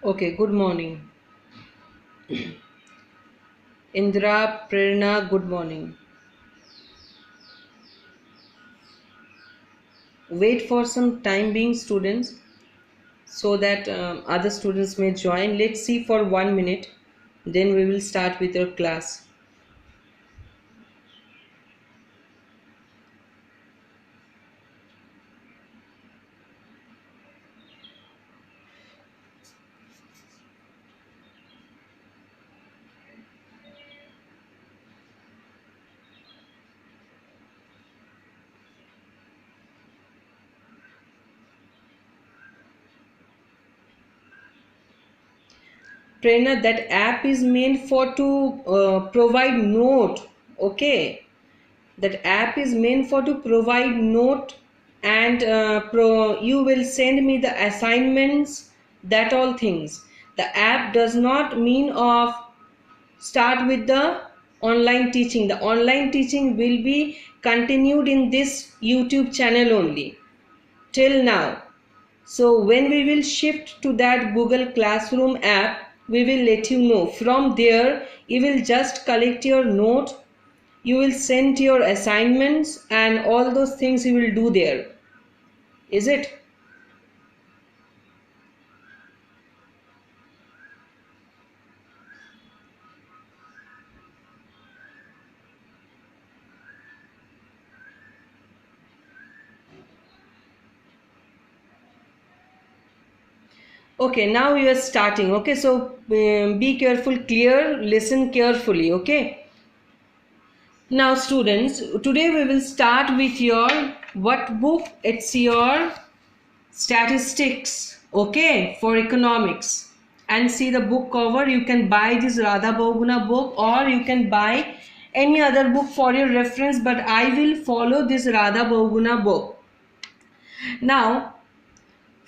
Okay, good morning. Indra, Prerna, good morning. Wait for some time being students so that other students may join. Let's see for 1 minute. Then we will start with your class. Prerna, that app is meant for to provide note. Okay, that app is meant for to provide note and you will send me the assignments. That all things. The app does not mean of start with the online teaching. The online teaching will be continued in this YouTube channel only till now. So when we will shift to that Google Classroom app, we will let you know. From there, you will just collect your note, you will send your assignments and all those things you will do there. Is it? Okay, now you are starting. Okay, so be careful, clear, listen carefully. Okay. Now, students, today we will start with your what book? It's your statistics, okay, for economics. And see the book cover. You can buy this Radha Bahuguna book or you can buy any other book for your reference, but I will follow this Radha Bahuguna book. Now,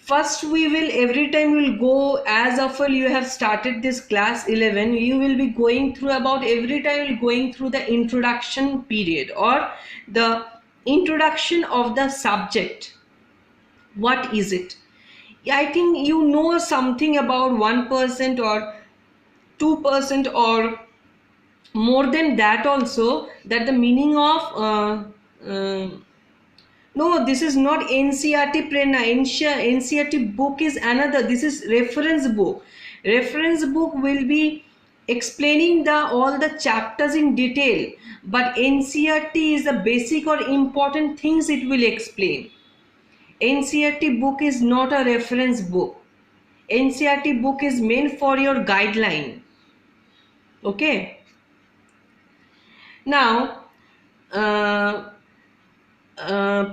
first we will every time we will go as often you have started this class 11, you will be going through about every time you're going through the introduction period or the introduction of the subject. What is it? I think you know something about 1% or 2% or more than that also, that the meaning of uh, no, this is not NCRT Prerna. NCRT book is another. This is reference book. Reference book will be explaining the all the chapters in detail, but NCRT is the basic or important things it will explain. NCRT book is not a reference book. NCRT book is meant for your guideline. Okay. Now, uh,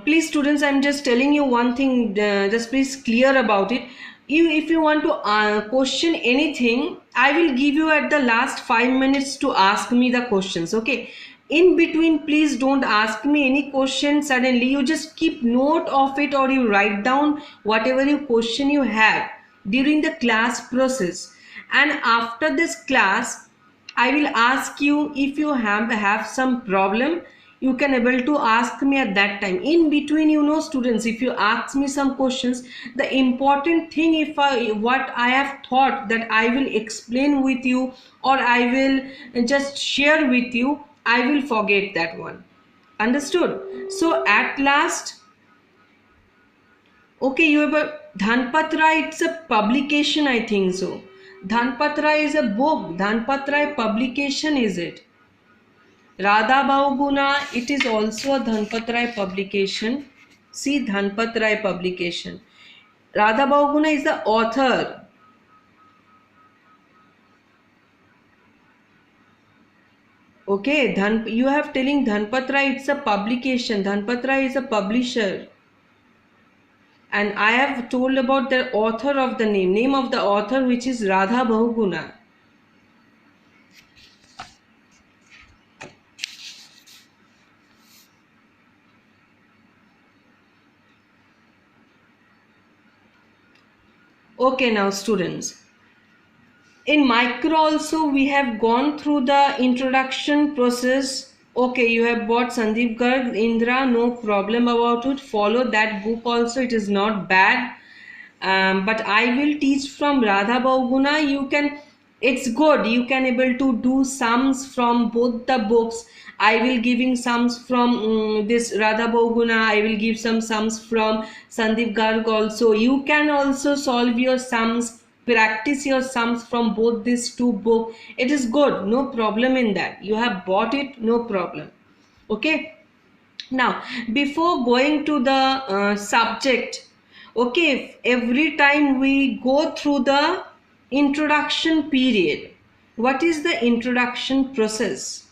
please students, I'm just telling you one thing, just please clear about it. You, if you want to question anything, I will give you at the last 5 minutes to ask me the questions. Okay, in between please don't ask me any question suddenly. You just keep note of it or you write down whatever you question you have during the class process, and after this class I will ask you. If you have some problem, you can able to ask me at that time. In between, you know students, if you ask me some questions, the important thing, if I what I have thought that I will explain with you or I will just share with you, I will forget that one. Understood? So at last, okay, you have a Dhanpatra, it's a publication, I think so. Dhanpatra is a book. Dhanpatra publication, is it? Radha Bahuguna, it is also a Dhanpatrai publication. See, Dhanpatrai publication. Radha Bahuguna is the author. Okay, you have telling Dhanpatrai, it's a publication. Dhanpatrai is a publisher. And I have told about the author of the name of the author, which is Radha Bahuguna. Okay, now students. In micro also we have gone through the introduction process. Okay, you have bought Sandeep Garg, Indra, no problem about it. Follow that book also, it is not bad. but I will teach from Radha Bahuguna. You can, it's good, you can able to do sums from both the books. I will giving sums from this Radha Bahuguna. I will give some sums from Sandeep Garg also. You can also solve your sums, practice your sums from both these two books. It is good, no problem in that. You have bought it, no problem. Okay. Now, before going to the subject, okay, every time we go through the introduction period, what is the introduction process?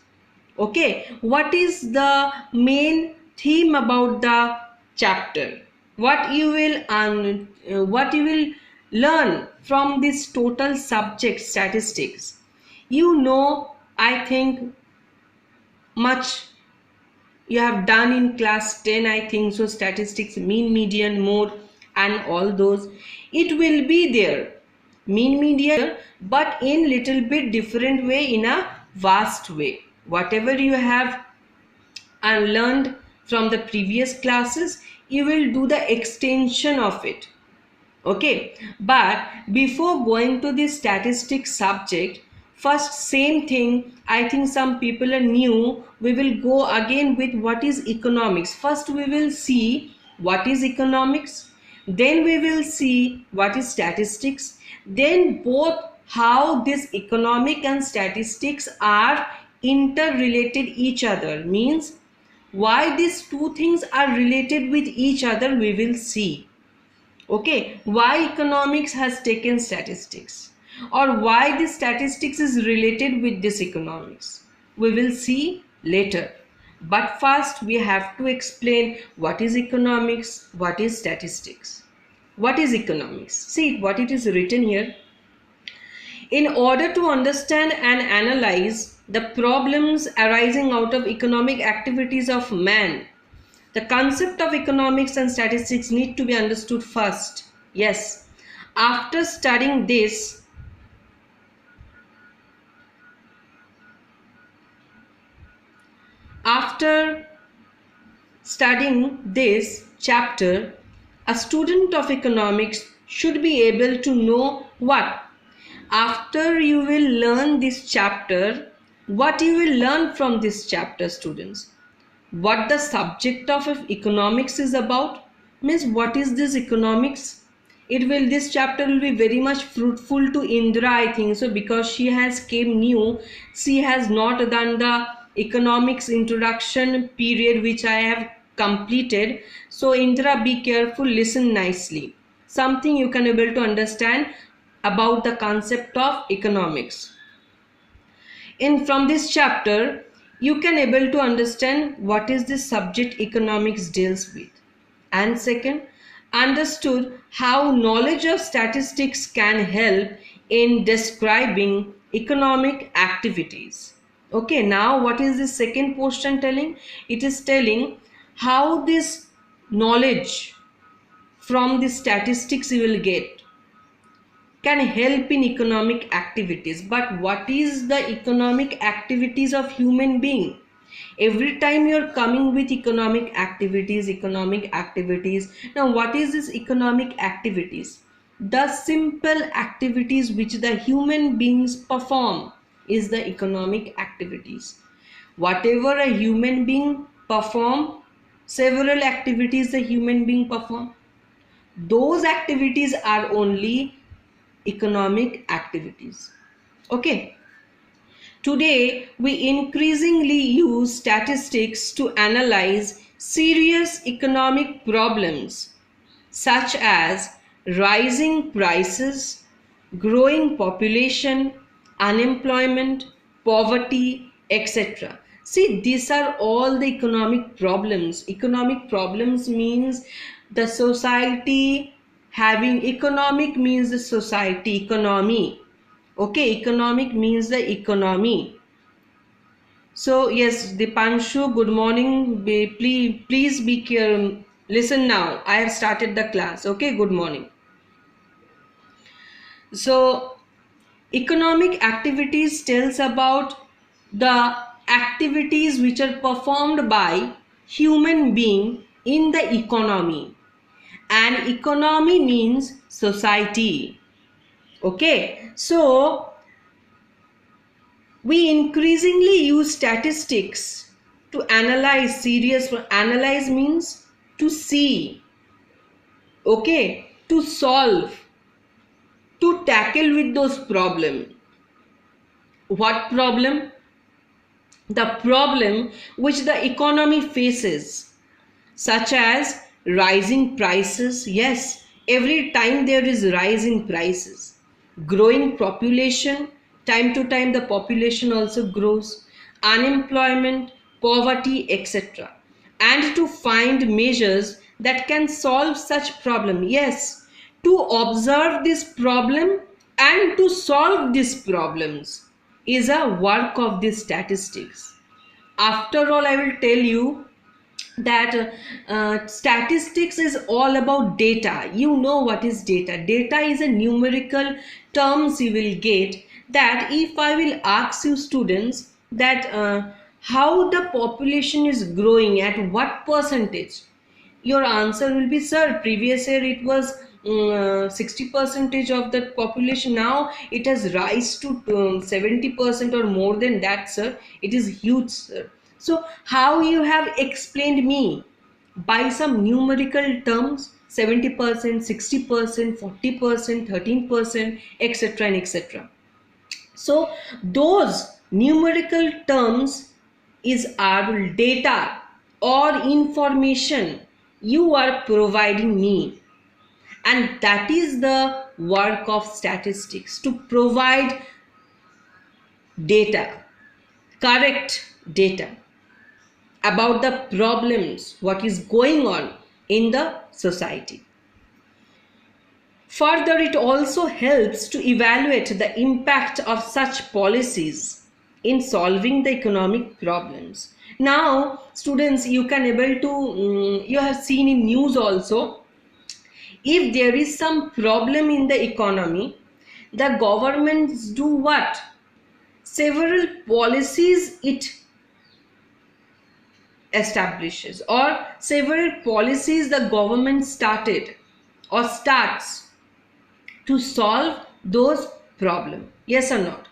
Okay, what is the main theme about the chapter? What you will learn from this total subject statistics? You know, I think much you have done in class 10, I think so, statistics, mean, median, mode, and all those. It will be there, mean, median, but in little bit different way, in a vast way. Whatever you have learned from the previous classes, you will do the extension of it. Okay, but before going to the statistics subject, first same thing, I think some people are new, we will go again with what is economics. First we will see what is economics, then we will see what is statistics, then both how this economic and statistics are interrelated each other, means why these two things are related with each other, we will see. Okay, why economics has taken statistics, or why this statistics is related with this economics, we will see later. But first we have to explain what is economics, what is statistics. What is economics? See what it is written here. In order to understand and analyze the problems arising out of economic activities of man, the concept of economics and statistics need to be understood first. Yes, after studying this, chapter, a student of economics should be able to know what? After you will learn this chapter, what you will learn from this chapter, students? What the subject of economics is about, means what is this economics. This chapter will be very much fruitful to Indra, I think so, because she has came new, she has not done the economics introduction period which I have completed. So Indra, be careful, listen nicely, something you can able to understand about the concept of economics. From this chapter you can able to understand what is the subject economics deals with, and second, understood how knowledge of statistics can help in describing economic activities. Okay, now what is the second portion telling? It is telling how this knowledge from the statistics you will get can help in economic activities. But what is the economic activities of human being? Every time you are coming with economic activities. Now what is this economic activities? The simple activities which the human beings perform is the economic activities. Whatever a human being perform, several activities the human being perform, those activities are only economic activities. Okay, today we increasingly use statistics to analyze serious economic problems such as rising prices, growing population, unemployment, poverty, etc. See, these are all the economic problems. Economic problems means the society having, economic means the society, economy. Okay, economic means the economy. So yes, Dipanshu, good morning. Please be careful. Listen now. I have started the class. Okay, good morning. So economic activities tells about the activities which are performed by human being in the economy, and economy means society. Okay, so we increasingly use statistics to analyze serious. Analyze means to see, okay, to solve, to tackle with those problem. What problem? The problem which the economy faces, such as rising prices. Yes, every time there is rise in prices. Growing population, time to time the population also grows. Unemployment, poverty, etc. And to find measures that can solve such problem. Yes, to observe this problem and to solve these problems is a work of the statistics. After all, I will tell you that statistics is all about data. You know what is data? Data is a numerical terms you will get. That if I will ask you students that how the population is growing at what percentage, your answer will be, sir, previous year it was 60% of the population, now it has rise to 70% or more than that, sir. It is huge, sir. So how you have explained me by some numerical terms, 70%, 60%, 40%, 13%, etc. and etc. So those numerical terms is our data or information you are providing me, and that is the work of statistics, to provide data, correct data about the problems, what is going on in the society. Further, it also helps to evaluate the impact of such policies in solving the economic problems. Now, students, you can able to, you have seen in news also, if there is some problem in the economy, the governments do what? Several policies it establishes, or several policies the government started or starts to solve those problems. Yes or not?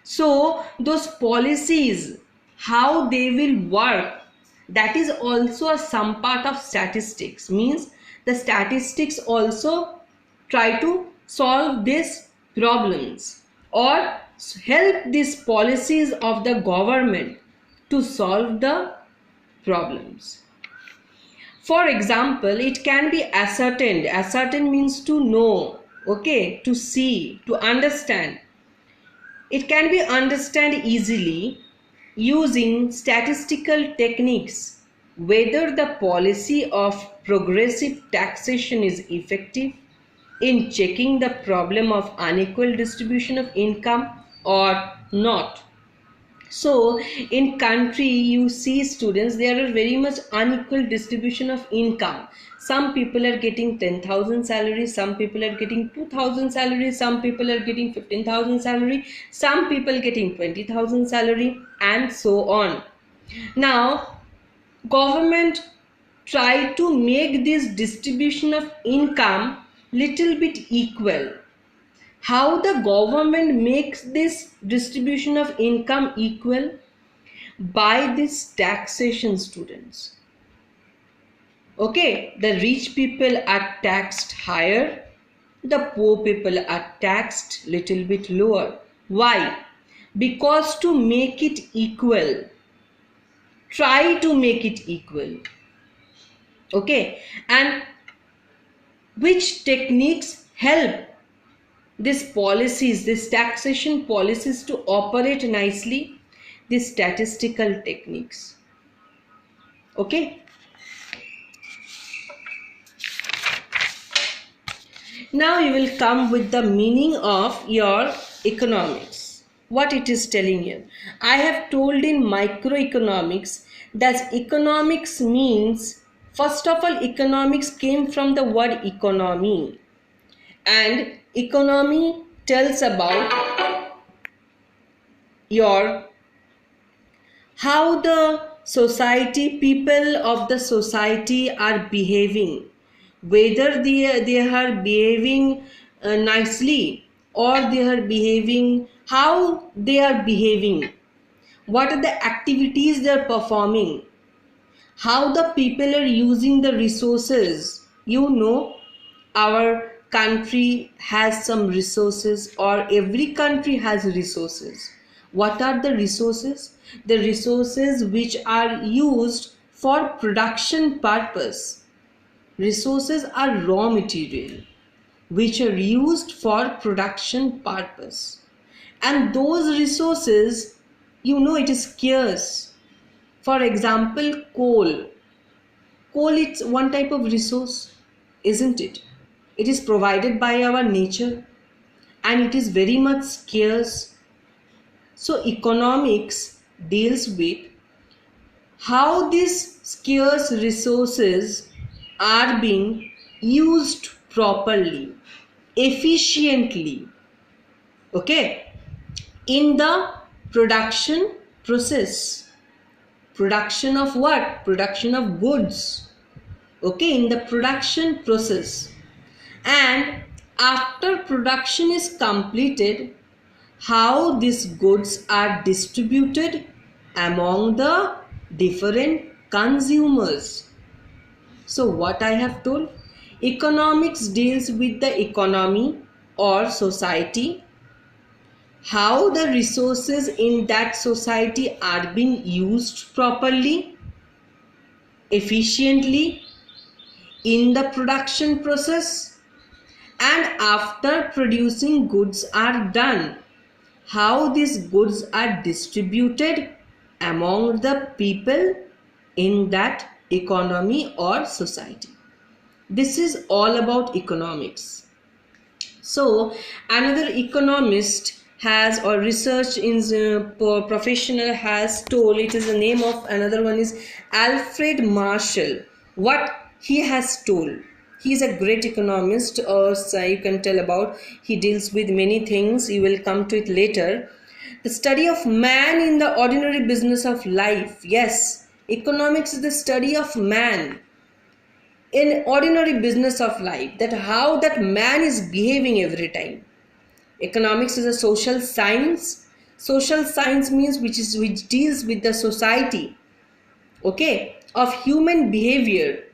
So those policies, how they will work, that is also a some part of statistics. Means the statistics also try to solve these problems or help these policies of the government to solve the problems. For example, it can be ascertained. Ascertain means to know, okay, to see, to understand. It can be understood easily using statistical techniques whether the policy of progressive taxation is effective in checking the problem of unequal distribution of income or not. So in country you see students, there are very much unequal distribution of income. Some people are getting 10,000 salary, some people are getting 2,000 salary, some people are getting 15,000 salary, some people getting 20,000 salary, and so on. Now government try to make this distribution of income little bit equal. How the government makes this distribution of income equal? By this taxation, students. Okay, the rich people are taxed higher, the poor people are taxed little bit lower. Why? Because to make it equal, try to make it equal. Okay, and which techniques help these policies, these taxation policies to operate nicely? These statistical techniques. Okay. Now you will come with the meaning of your economics. What it is telling you. I have told in microeconomics that economics means, first of all, economics came from the word economy. And economy tells about your how the society, people of the society are behaving, whether they are behaving nicely, or they are behaving, how they are behaving, what are the activities they are performing, how the people are using the resources. You know, our country has some resources, or every country has resources. What are the resources? The resources which are used for production purpose. Resources are raw material which are used for production purpose, and those resources, you know, it is scarce. For example, coal, it's one type of resource, isn't it? It is provided by our nature, and it is very much scarce. So economics deals with how these scarce resources are being used properly, efficiently, okay, in the production process. Production of what? Production of goods, okay, in the production process. And after production is completed, how these goods are distributed among the different consumers. So what I have told, economics deals with the economy or society, how the resources in that society are being used properly, efficiently, in the production process, and after producing goods are done, how these goods are distributed among the people in that economy or society. This is all about economics. So another economist has, or research in professional has told, it is the name of another one is Alfred Marshall. What he has told, he is a great economist, or you can tell about, he deals with many things, you will come to it later. The study of man in the ordinary business of life. Yes, economics is the study of man in ordinary business of life, that how that man is behaving every time. Economics is a social science. Social science means which deals with the society, okay, of human behavior,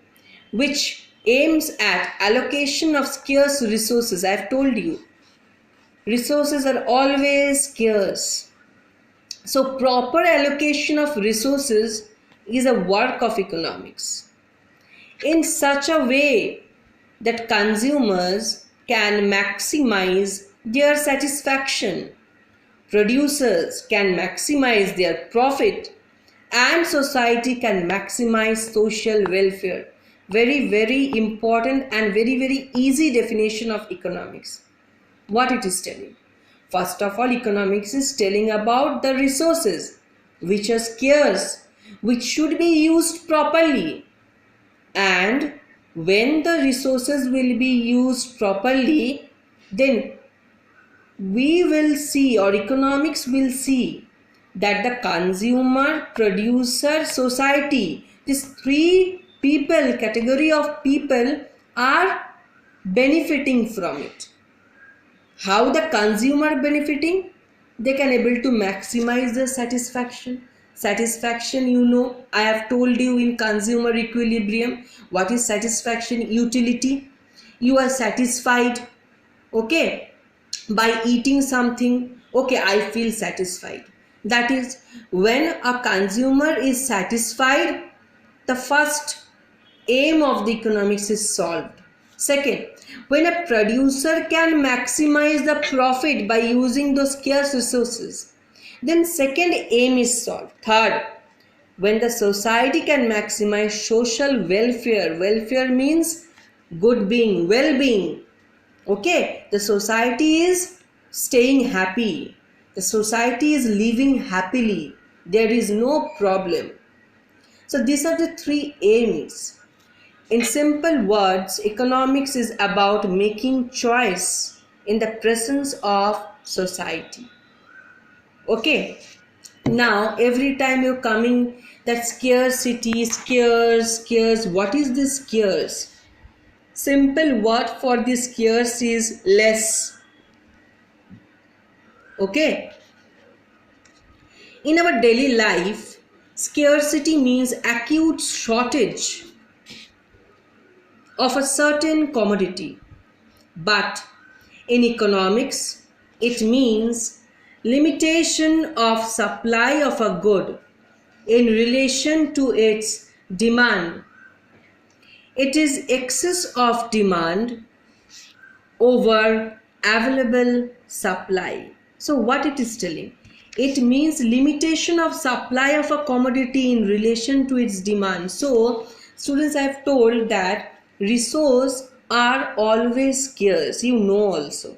which aims at allocation of scarce resources. I have told you, resources are always scarce. So proper allocation of resources is a work of economics, in such a way that consumers can maximize their satisfaction, producers can maximize their profit, and society can maximize social welfare. Very, very important and very, very easy definition of economics. What it is telling? First of all, economics is telling about the resources which are scarce, which should be used properly. And when the resources will be used properly, then we will see, or economics will see, that the consumer, producer, society, these three people, category of people, are benefiting from it. How the consumer benefiting? They can able to maximize the satisfaction. Satisfaction, you know, I have told you in consumer equilibrium. What is satisfaction? Utility. You are satisfied, okay, by eating something. Okay, I feel satisfied. That is, when a consumer is satisfied, the first aim of the economics is solved. Second, when a producer can maximize the profit by using those scarce resources, then second aim is solved. Third, when the society can maximize social welfare, welfare means good being, well-being, okay, the society is staying happy, the society is living happily, there is no problem. So these are the three aims. In simple words, economics is about making choice in the presence of society. Okay. Now, every time you're coming, that scarcity, scarce, what is this scarce? simple word for this scarce is less. Okay. In our daily life, scarcity means acute shortage of a certain commodity. But in economics, it means limitation of supply of a good in relation to its demand. It is excess of demand over available supply. So what it is telling? It means limitation of supply of a commodity in relation to its demand. So students, I have told that resources are always scarce. You know also.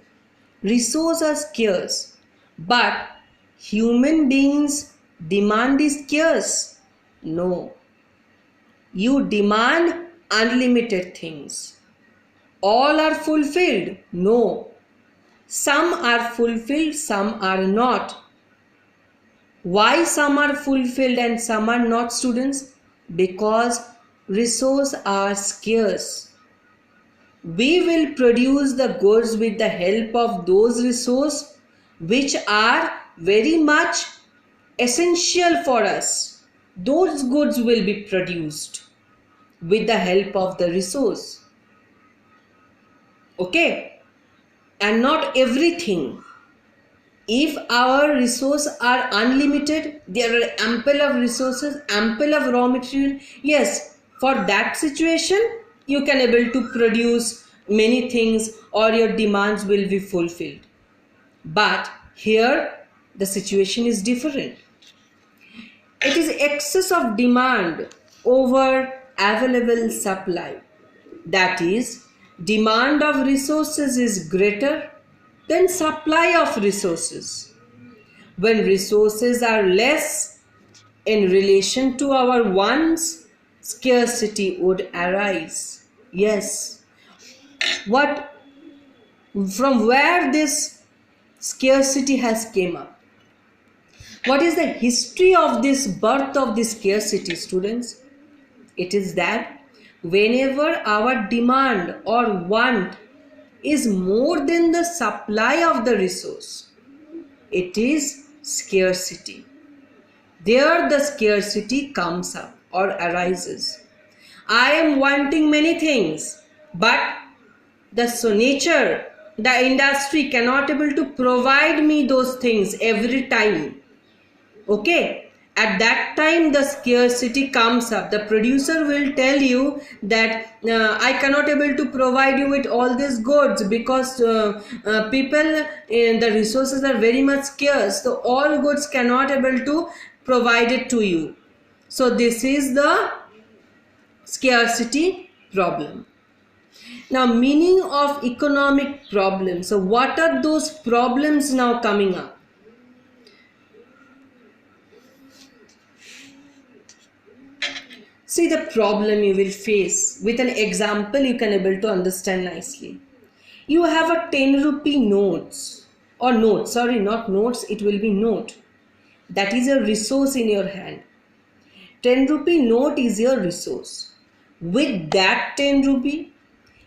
Resources are scarce. But human beings demand is scarce. No. You demand unlimited things. All are fulfilled? No. Some are fulfilled, some are not. Why some are fulfilled and some are not, students? Because resources are scarce. We will produce the goods with the help of those resources which are very much essential for us. Those goods will be produced with the help of the resource. Okay? And not everything. If our resources are unlimited, there are ample of resources, ample of raw material, yes, for that situation you can able to produce many things or your demands will be fulfilled. But here the situation is different. It is excess of demand over available supply. That is, demand of resources is greater than supply of resources. When resources are less in relation to our wants, scarcity would arise. Yes. From where this scarcity has came up? What is the history of this birth of this scarcity, students? It is that whenever our demand or want is more than the supply of the resource, it is scarcity. There the scarcity comes up or arises. I am wanting many things, but the nature, the industry cannot able to provide me those things every time. Okay, at that time the scarcity comes up. The producer will tell you that I cannot able to provide you with all these goods because people, the resources are very much scarce, so all goods cannot able to provide it to you. So this is the scarcity problem. Now, meaning of economic problems. So what are those problems now coming up? See the problem you will face. With an example you can able to understand nicely. You have a 10 rupee notes or note, sorry, not notes, it will be note. That is a resource in your hand. 10 rupee note is your resource. With that 10 rupee,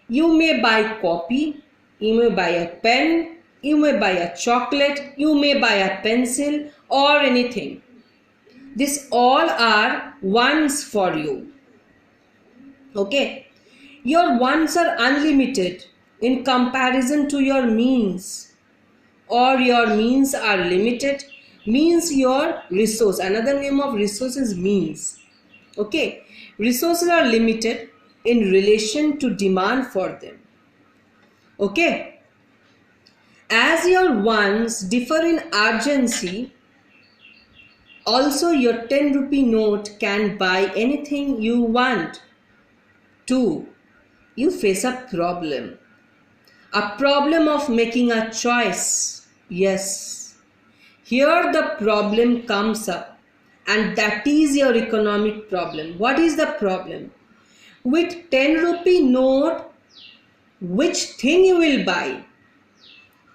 you may buy copy, you may buy a pen, you may buy a chocolate, you may buy a pencil or anything. These all are wants for you. Okay. Your wants are unlimited in comparison to your means, or your means are limited. Means your resource. Another name of resource is means. Okay. Resources are limited in relation to demand for them. Okay. As your wants differ in urgency, also your 10 rupee note can buy anything you want. 2. You face a problem. A problem of making a choice. Yes. Here the problem comes up, and that is your economic problem. What is the problem? With 10 rupee note, which thing you will buy?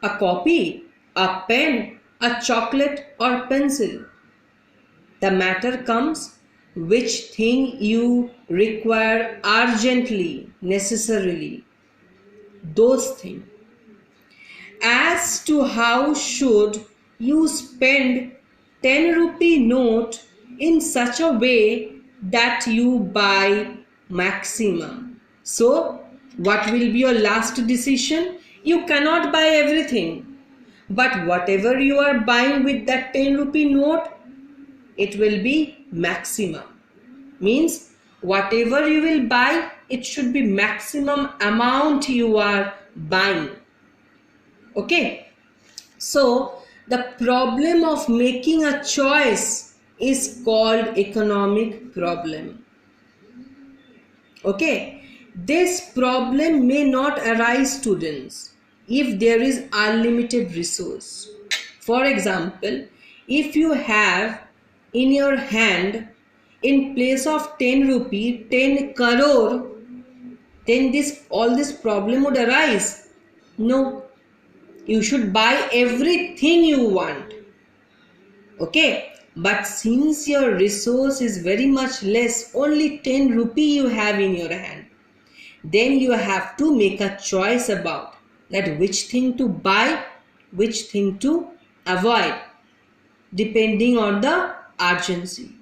A copy, a pen, a chocolate or pencil? The matter comes which thing you require urgently, necessarily. those things. As to how should you spend 10 rupee note in such a way that you buy maximum. So, what will be your last decision? You cannot buy everything. But whatever you are buying with that 10 rupee note, it will be maximum. Means whatever you will buy, it should be maximum amount you are buying. Okay. So the problem of making a choice is called economic problem. Okay. This problem may not arise, students, if there is unlimited resource. For example, if you have in your hand, in place of 10 rupee, 10 crore, then all this problem would arise. No, you should buy everything you want. Okay, but since your resource is very much less, only 10 rupee you have in your hand, then you have to make a choice about that which thing to buy, which thing to avoid, depending on the urgency.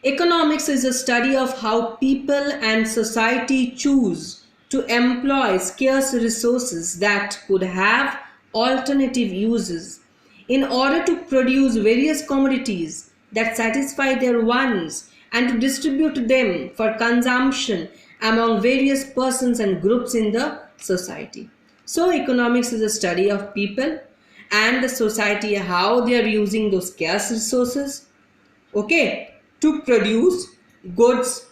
Economics is a study of how people and society choose to employ scarce resources that could have alternative uses in order to produce various commodities that satisfy their wants and to distribute them for consumption among various persons and groups in the society. So economics is a study of people and the society, how they are using those scarce resources, okay, to produce goods,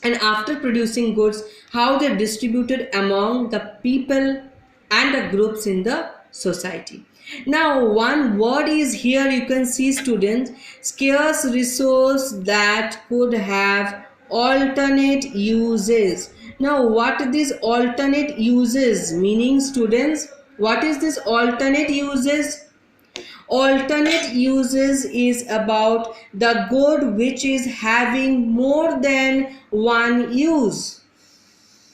and after producing goods, how they are distributed among the people and the groups in the society. Now one word is here, you can see, students, scarce resource that could have alternate uses. Now what these alternate uses meaning, students? What is this alternate uses? Alternate uses is about the good which is having more than one use.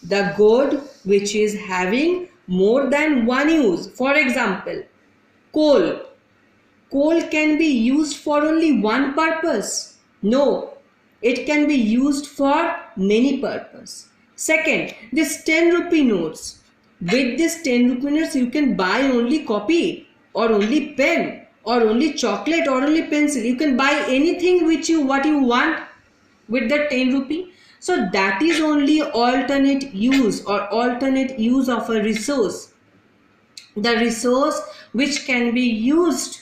The good which is having more than one use. For example, coal. Coal can be used for only one purpose. No, it can be used for many purposes. Second, this 10 rupee notes. With this 10 rupee notes, you can buy only copy or only pen or only chocolate or only pencil. You can buy anything what you want with that 10 rupee. So that is only alternate use or alternate use of a resource. The resource which can be used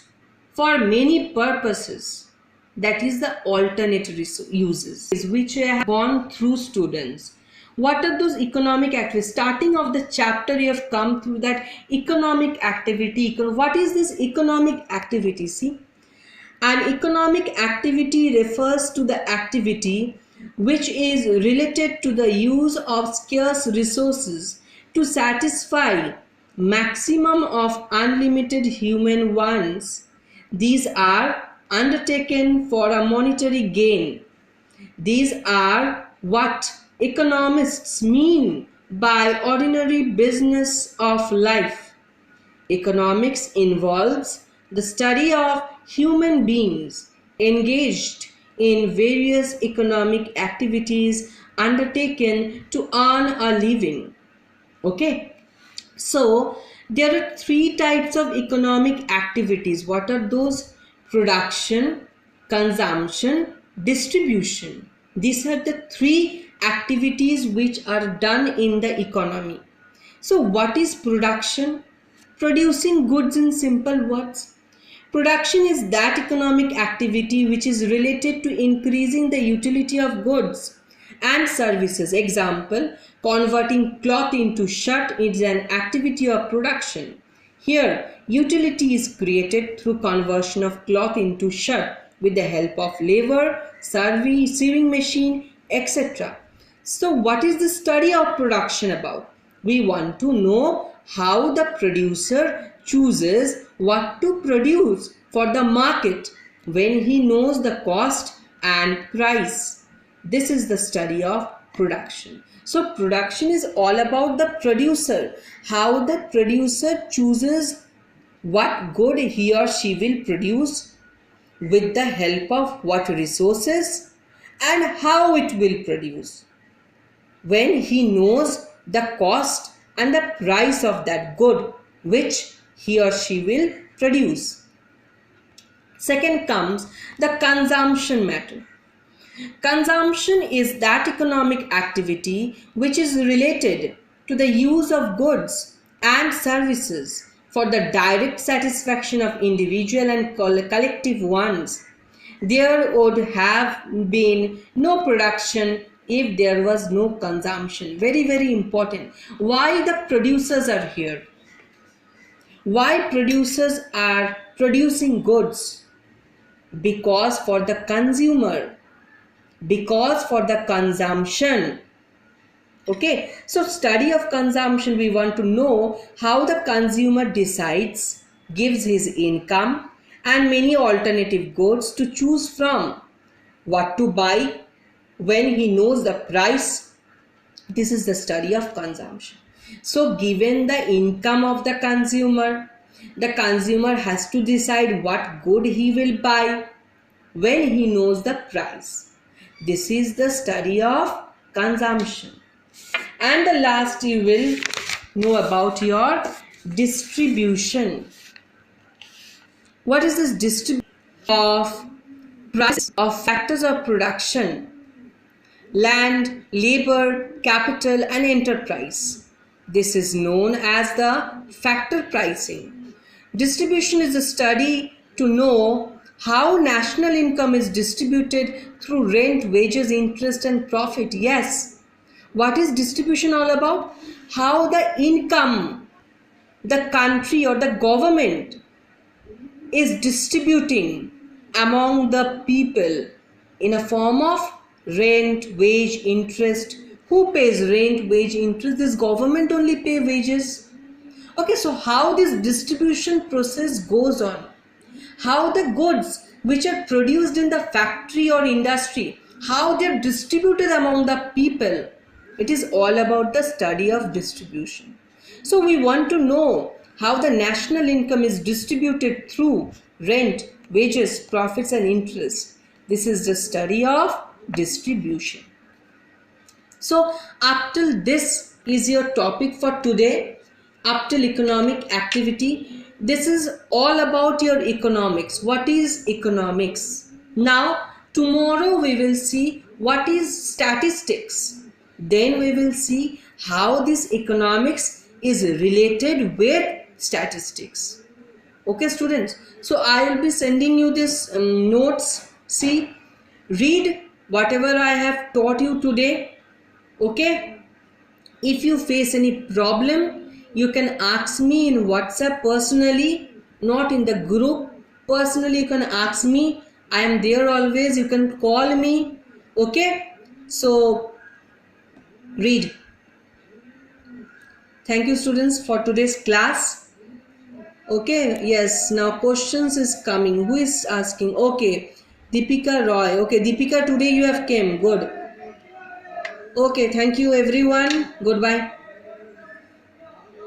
for many purposes. That is the alternate uses which I have gone through, students. What are those economic activities? Starting of the chapter, you have come through that economic activity. What is this economic activity? See, an economic activity refers to the activity which is related to the use of scarce resources to satisfy maximum of unlimited human wants. These are undertaken for a monetary gain. These are what economists mean by ordinary business of life. Economics involves the study of human beings engaged in various economic activities undertaken to earn a living. Okay, so there are three types of economic activities. What are those? Production, consumption, distribution. These are the three activities which are done in the economy. So what is production? Producing goods in simple words. Production is that economic activity which is related to increasing the utility of goods and services. Example, converting cloth into shirt is an activity of production. Here, utility is created through conversion of cloth into shirt with the help of labor, sewing machine, etc. So what is the study of production about? We want to know how the producer chooses what to produce for the market when he knows the cost and price. This is the study of production. So production is all about the producer, how the producer chooses what good he or she will produce, with the help of what resources, and how it will produce, when he knows the cost and the price of that good which he or she will produce. Second comes the consumption matter. Consumption is that economic activity which is related to the use of goods and services for the direct satisfaction of individual and collective ones. There would have been no production if there was no consumption. Very, very important. Why the producers are here? Why producers are producing goods? Because for the consumer, because for the consumption. Okay, so study of consumption, we want to know how the consumer decides, gives his income and many alternative goods to choose from, what to buy, when he knows the price. This is the study of consumption. So given the income of the consumer has to decide what good he will buy when he knows the price. This is the study of consumption. And the last, you will know about your distribution. What is this distribution of price of factors of production? Land, labor, capital and enterprise. This is known as the factor pricing. Distribution is a study to know how national income is distributed through rent, wages, interest and profit. Yes. What is distribution all about? How the income, the country or the government is distributing among the people in a form of rent, wage, interest. Who pays rent, wage, interest? This government only pay wages. Okay, so how this distribution process goes on, how the goods which are produced in the factory or industry, how they are distributed among the people. It is all about the study of distribution. So we want to know how the national income is distributed through rent, wages, profits and interest. This is the study of distribution. So up till this is your topic for today, up till economic activity. This is all about your economics. What is economics? Now tomorrow we will see what is statistics. Then we will see how this economics is related with statistics. Okay students, so I will be sending you this notes. See, read whatever I have taught you today. Okay, if you face any problem, you can ask me in WhatsApp personally, not in the group. Personally you can ask me. I am there always. You can call me. Okay, so read. Thank you students for today's class. Okay, yes, now questions is coming. Who is asking? Okay, Deepika Roy. Okay, Deepika, today you have came. Good. Okay, thank you everyone. Goodbye.